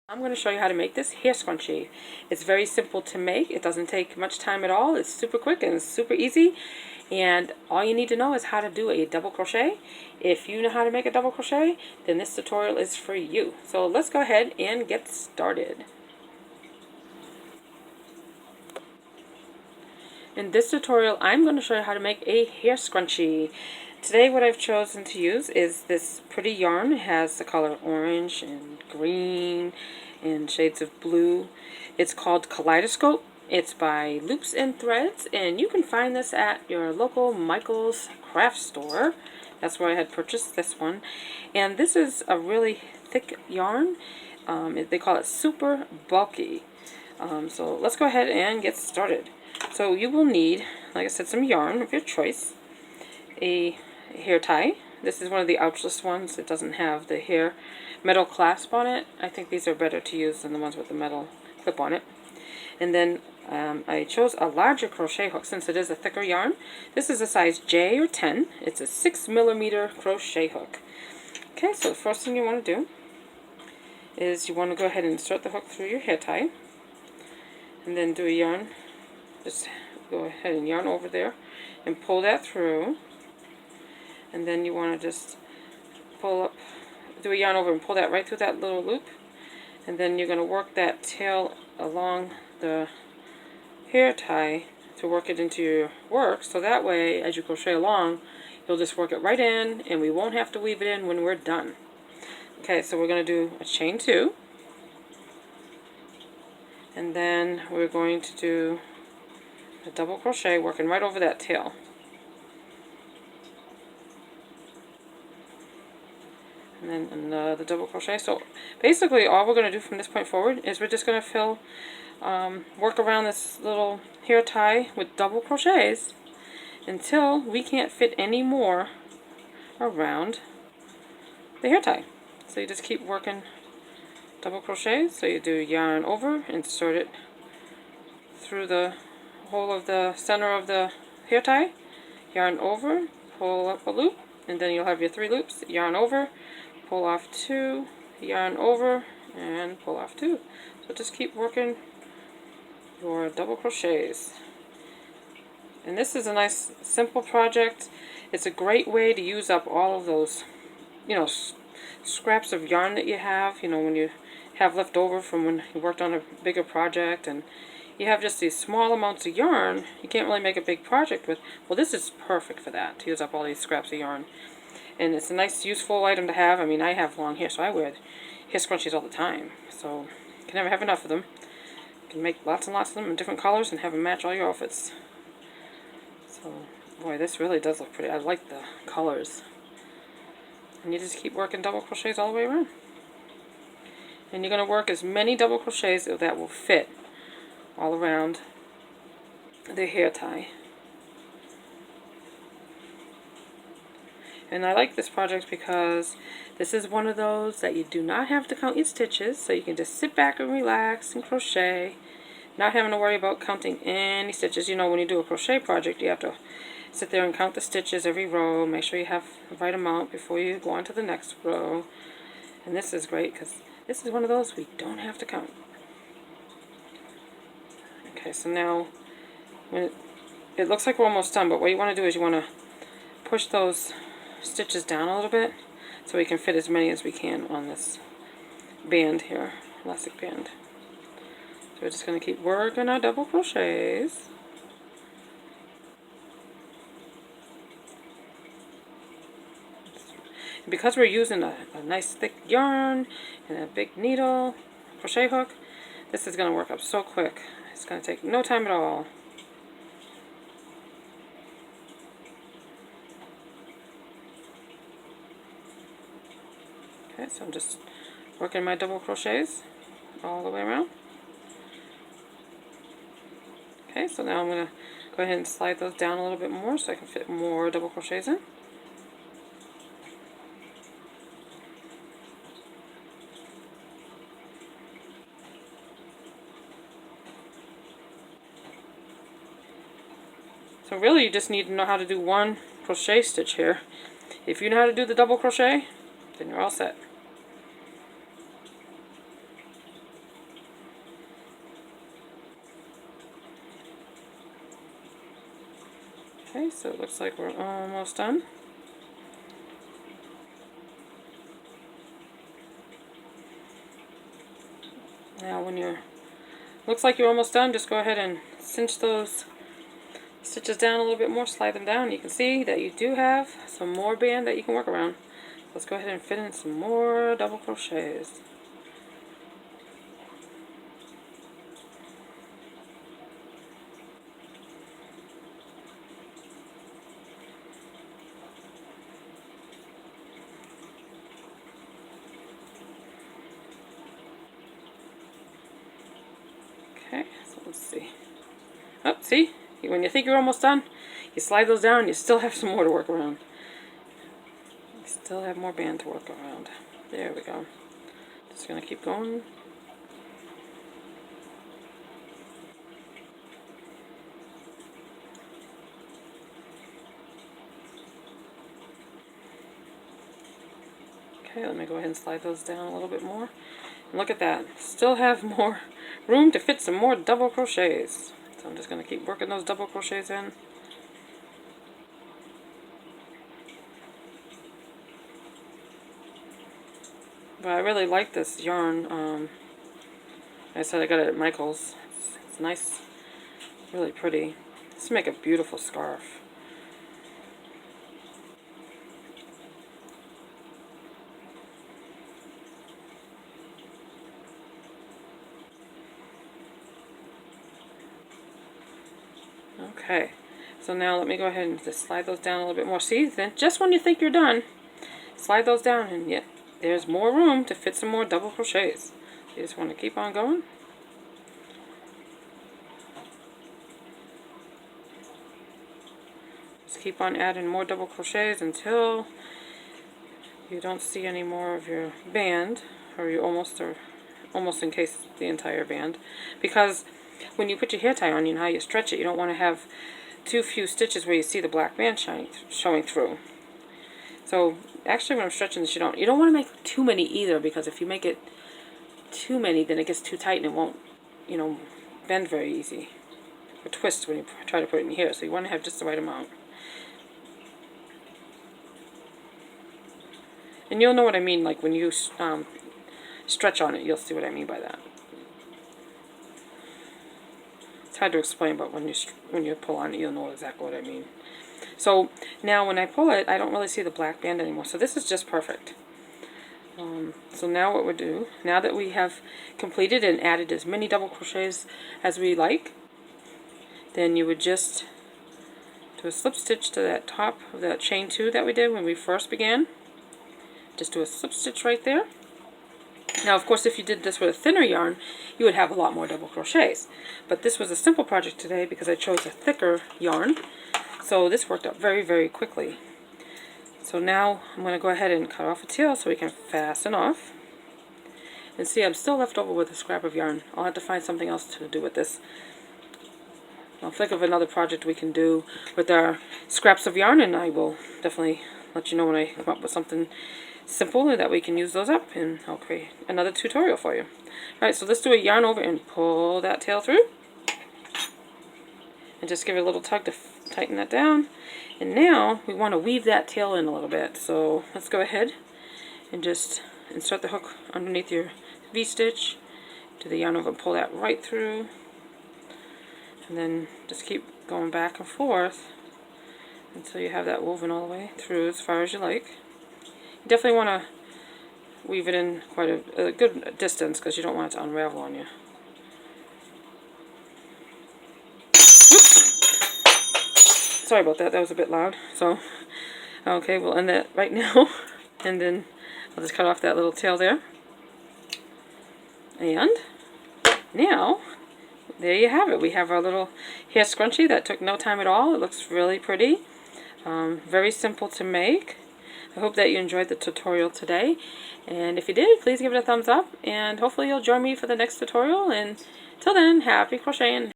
I'm going to show you how to make this hair scrunchie. It's very simple to make. It doesn't take much time at all. It's super quick and it's super easy. And all you need to know is how to do a double crochet. If you know how to make a double crochet, then this tutorial is for you. So let's go ahead and get started. In this tutorial, I'm going to show you how to make a hair scrunchie. Today what I've chosen to use is this pretty yarn. It has the color orange and green and shades of blue. It's called Kaleidoscope. It's by Loops and Threads, and you can find this at your local Michael's craft store. That's where I had purchased this one. And this is a really thick yarn. They call it super bulky. So let's go ahead and get started. So you will need, like I said, some yarn of your choice, a hair tie. This is one of the ouchless ones. It doesn't have the hair metal clasp on it. I think these are better to use than the ones with the metal clip on it. And then I chose a larger crochet hook since it is a thicker yarn. This is a size J or 10. It's a 6mm crochet hook. Okay, so the first thing you want to do is you want to go ahead and insert the hook through your hair tie. And then do a yarn. Just go ahead and yarn over there and pull that through. And then you want to just pull up, do a yarn over and pull that right through that little loop. And then you're going to work that tail along the hair tie to work it into your work. So that way, as you crochet along, you'll just work it right in and we won't have to weave it in when we're done. Okay, so we're going to do a chain 2. And then we're going to do a double crochet working right over that tail. And then another double crochet. So basically all we're going to do from this point forward is we're just going to work around this little hair tie with double crochets until we can't fit any more around the hair tie. So you just keep working double crochets. So you do yarn over, insert it through the hole of the center of the hair tie, yarn over, pull up a loop, and then you'll have your 3 loops, yarn over, pull off 2, yarn over, and pull off 2. So just keep working your double crochets. And this is a nice simple project. It's a great way to use up all of those, scraps of yarn that you have, when you have left over from when you worked on a bigger project and you have just these small amounts of yarn you can't really make a big project with. Well, this is perfect for that, to use up all these scraps of yarn. And it's a nice, useful item to have. I mean, I have long hair, so I wear hair scrunchies all the time. So you can never have enough of them. You can make lots and lots of them in different colors and have them match all your outfits. So, boy, this really does look pretty. I like the colors. And you just keep working double crochets all the way around. And you're going to work as many double crochets that will fit all around the hair tie. And I like this project because this is one of those that you do not have to count your stitches, so you can just sit back and relax and crochet, not having to worry about counting any stitches. When you do a crochet project, you have to sit there and count the stitches every row, make sure you have the right amount before you go on to the next row. And this is great because this is one of those we don't have to count. Okay, so now when it looks like we're almost done, but what you want to do is you want to push those stitches down a little bit so we can fit as many as we can on this band here, elastic band. So we're just going to keep working our double crochets. And because we're using a nice thick yarn and a big needle crochet hook, this is going to work up so quick. It's going to take no time at all. Okay, so I'm just working my double crochets all the way around. Okay, so now I'm going to go ahead and slide those down a little bit more so I can fit more double crochets in. So really you just need to know how to do one crochet stitch here. If you know how to do the double crochet, then you're all set. Okay, so it looks like we're almost done. Now when you're, looks like you're almost done, just go ahead and cinch those stitches down a little bit more, slide them down. You can see that you do have some more band that you can work around. Let's go ahead and fit in some more double crochets. Okay, so let's see. Oh, see? When you think you're almost done, you slide those down and you still have some more to work around. You still have more band to work around. There we go. Just going to keep going. Okay, let me go ahead and slide those down a little bit more. And look at that. Still have more room to fit some more double crochets. So I'm just going to keep working those double crochets in. But I really like this yarn. Like I said, I got it at Michael's. It's nice, really pretty. This will make a beautiful scarf. Okay, so now let me go ahead and just slide those down a little bit more. See, then just when you think you're done, slide those down, and yet there's more room to fit some more double crochets. So you just want to keep on going. Just keep on adding more double crochets until you don't see any more of your band, or you almost encase the entire band. Because when you put your hair tie on, you know how you stretch it, you don't want to have too few stitches where you see the black band showing through. So actually when I'm stretching this, you don't want to make too many either, because if you make it too many, then it gets too tight and it won't, you know, bend very easy or twist when you try to put it in here. So you want to have just the right amount. And you'll know what I mean, like when you stretch on it, you'll see what I mean by that. It's hard to explain, but when you pull on it, you'll know exactly what I mean. So now when I pull it, I don't really see the black band anymore. So this is just perfect. So now what we'll do, now that we have completed and added as many double crochets as we like, then you would just do a slip stitch to that top of that chain 2 that we did when we first began. Just do a slip stitch right there. Now, of course, if you did this with a thinner yarn, you would have a lot more double crochets. But this was a simple project today because I chose a thicker yarn. So this worked out very, very quickly. So now I'm going to go ahead and cut off a tail so we can fasten off. And see, I'm still left over with a scrap of yarn. I'll have to find something else to do with this. I'll think of another project we can do with our scraps of yarn, and I will definitely let you know when I come up with something simple and that we can use those up, and I'll create another tutorial for you. Alright, so let's do a yarn over and pull that tail through. And just give it a little tug to tighten that down. And now we want to weave that tail in a little bit. So let's go ahead and just insert the hook underneath your V-stitch, do the yarn over and pull that right through. And then just keep going back and forth until you have that woven all the way through as far as you like. You definitely want to weave it in quite a good distance because you don't want it to unravel on you. Oops. Sorry about that, that was a bit loud. So, okay, we'll end that right now. And then I'll just cut off that little tail there. And now, there you have it. We have our little hair scrunchie that took no time at all. It looks really pretty. Very simple to make. I hope that you enjoyed the tutorial today. And if you did, please give it a thumbs up. And hopefully you'll join me for the next tutorial. And till then, happy crocheting.